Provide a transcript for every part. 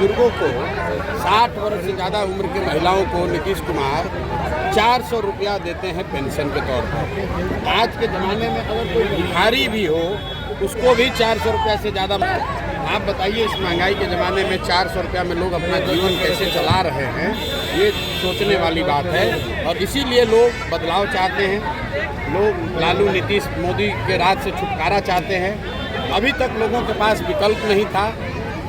बुजुर्गों को, 60 वर्ष से ज़्यादा उम्र की महिलाओं को नीतीश कुमार 400 रुपया देते हैं पेंशन के तौर पर। आज के ज़माने में अगर कोई भिखारी भी हो उसको भी 400 रुपया से ज़्यादा। आप बताइए, इस महंगाई के ज़माने में 400 रुपया में लोग अपना जीवन कैसे चला रहे हैं, ये सोचने वाली बात है। और इसीलिए लोग बदलाव चाहते हैं, लोग लालू नीतीश मोदी के राज से छुटकारा चाहते हैं। अभी तक लोगों के पास विकल्प नहीं था।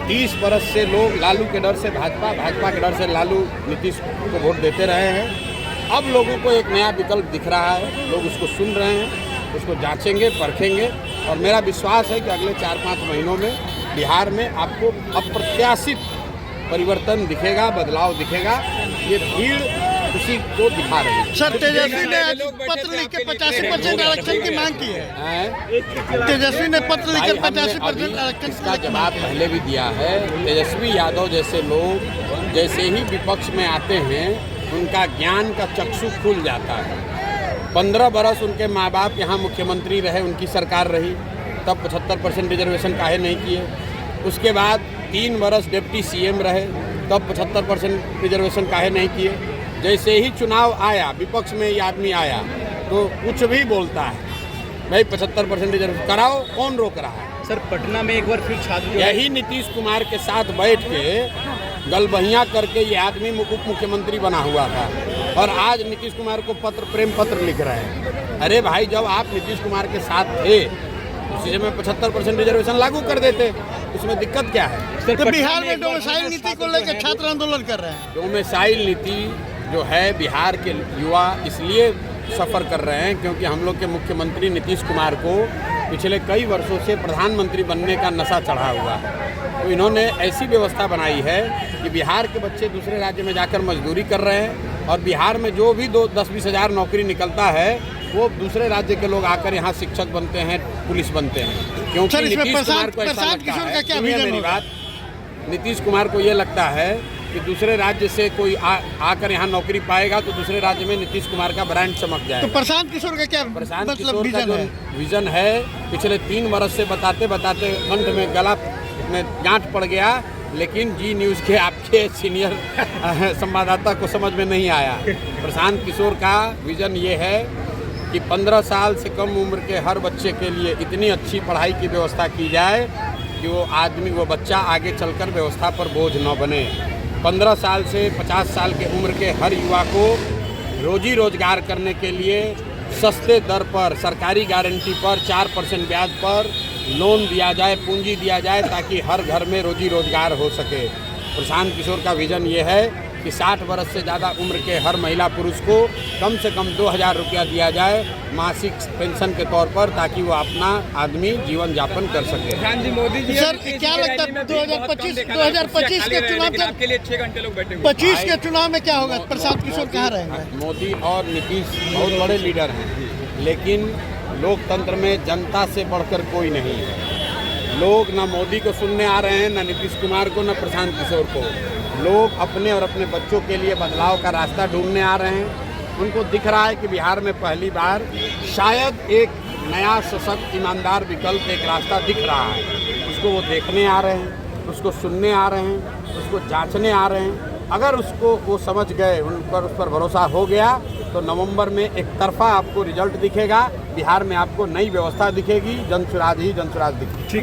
30 बरस से लोग लालू के डर से भाजपा, भाजपा के डर से लालू नीतीश को वोट देते रहे हैं। अब लोगों को एक नया विकल्प दिख रहा है, लोग उसको सुन रहे हैं, उसको जांचेंगे, परखेंगे। और मेरा विश्वास है कि अगले 4-5 महीनों में बिहार में आपको अप्रत्याशित परिवर्तन दिखेगा, बदलाव दिखेगा। ये भीड़ उसी को दिखा रही है। सर, तेजस्वी ने पत्र लिख के 85% आरक्षण की मांग की है। तेजस्वी ने पत्र लिख कर 85% आरक्षण इसका जवाब पहले भी दिया है। तेजस्वी यादव जैसे लोग जैसे ही विपक्ष में आते हैं, उनका ज्ञान का चक्षु खुल जाता है। 15 बरस उनके माँ बाप यहाँ मुख्यमंत्री रहे, उनकी सरकार रही, तब 75% रिजर्वेशन काहे नहीं किए। उसके बाद 3 बरस डिप्टी सीएम रहे, तब 75% रिजर्वेशन काहे नहीं किए। जैसे ही चुनाव आया, विपक्ष में ये आदमी आया तो कुछ भी बोलता है, भाई 75% रिजर्वेशन कराओ, कौन रोक रहा है। सर, पटना में एक बार फिर छात्र यही नीतीश कुमार के साथ बैठ के गलबहियाँ करके ये आदमी उप मुख्यमंत्री बना हुआ था, और आज नीतीश कुमार को प्रेम पत्र लिख रहे हैं। अरे भाई, जब आप नीतीश कुमार के साथ थे उसी समय 75% रिजर्वेशन लागू कर देते, उसमें दिक्कत क्या है। तो बिहार में डोमिसाइल नीति को लेकर छात्र आंदोलन कर रहे हैं। डोमिसाइल नीति जो है, बिहार के युवा इसलिए सफ़र कर रहे हैं क्योंकि हम लोग के मुख्यमंत्री नीतीश कुमार को पिछले कई वर्षों से प्रधानमंत्री बनने का नशा चढ़ा हुआ है। तो इन्होंने ऐसी व्यवस्था बनाई है कि बिहार के बच्चे दूसरे राज्य में जाकर मजदूरी कर रहे हैं, और बिहार में जो भी 10-20 हज़ार नौकरी निकलता है वो दूसरे राज्य के लोग आकर यहाँ शिक्षक बनते हैं, पुलिस बनते हैं। क्योंकि नीतीश कुमार को ऐसा लगता है, सुनिए मेरी बात, नीतीश कुमार को ये लगता है कि दूसरे राज्य से कोई आकर यहाँ नौकरी पाएगा तो दूसरे राज्य में नीतीश कुमार का ब्रांड चमक जाएगा। तो प्रशांत किशोर का क्या मतलब विजन है, पिछले 3 वर्ष से बताते बताते अंत में गला में गांठ पड़ गया, लेकिन जी न्यूज़ के आपके सीनियर संवाददाता को समझ में नहीं आया। प्रशांत किशोर का विजन ये है कि 15 साल से कम उम्र के हर बच्चे के लिए इतनी अच्छी पढ़ाई की व्यवस्था की जाए कि वो बच्चा आगे चलकर व्यवस्था पर बोझ न बने। 15 साल से 50 साल के उम्र के हर युवा को रोजी रोजगार करने के लिए सस्ते दर पर, सरकारी गारंटी पर, 4% ब्याज पर लोन दिया जाए, पूंजी दिया जाए, ताकि हर घर में रोजी रोजगार हो सके। प्रशांत किशोर का विज़न ये है कि 60 वर्ष से ज़्यादा उम्र के हर महिला पुरुष को कम से कम 2000 रुपया दिया जाए मासिक पेंशन के तौर पर, ताकि वो अपना आदमी जीवन यापन कर सके। गांधी मोदी जी, सर क्या लगता है 2025 के चुनाव के लिए 6 घंटे लोग बैठे हुए, 25 के चुनाव में क्या होगा? प्रशांत किशोर कहाँ रहेंगे? मोदी और नीतीश बहुत बड़े लीडर हैं, लेकिन लोकतंत्र में जनता से बढ़कर कोई नहीं है। लोग न मोदी को सुनने आ रहे हैं, न नीतीश कुमार को, न प्रशांत किशोर को। लोग अपने और अपने बच्चों के लिए बदलाव का रास्ता ढूंढने आ रहे हैं। उनको दिख रहा है कि बिहार में पहली बार शायद एक नया सशक्त ईमानदार विकल्प, एक रास्ता दिख रहा है। उसको वो देखने आ रहे हैं, उसको सुनने आ रहे हैं, उसको जांचने आ रहे हैं। अगर उसको वो समझ गए, उस पर भरोसा हो गया, तो नवंबर में एक तरफा आपको रिजल्ट दिखेगा। बिहार में आपको नई व्यवस्था दिखेगी, जनसुराज ही जनसुराज दिखेगी।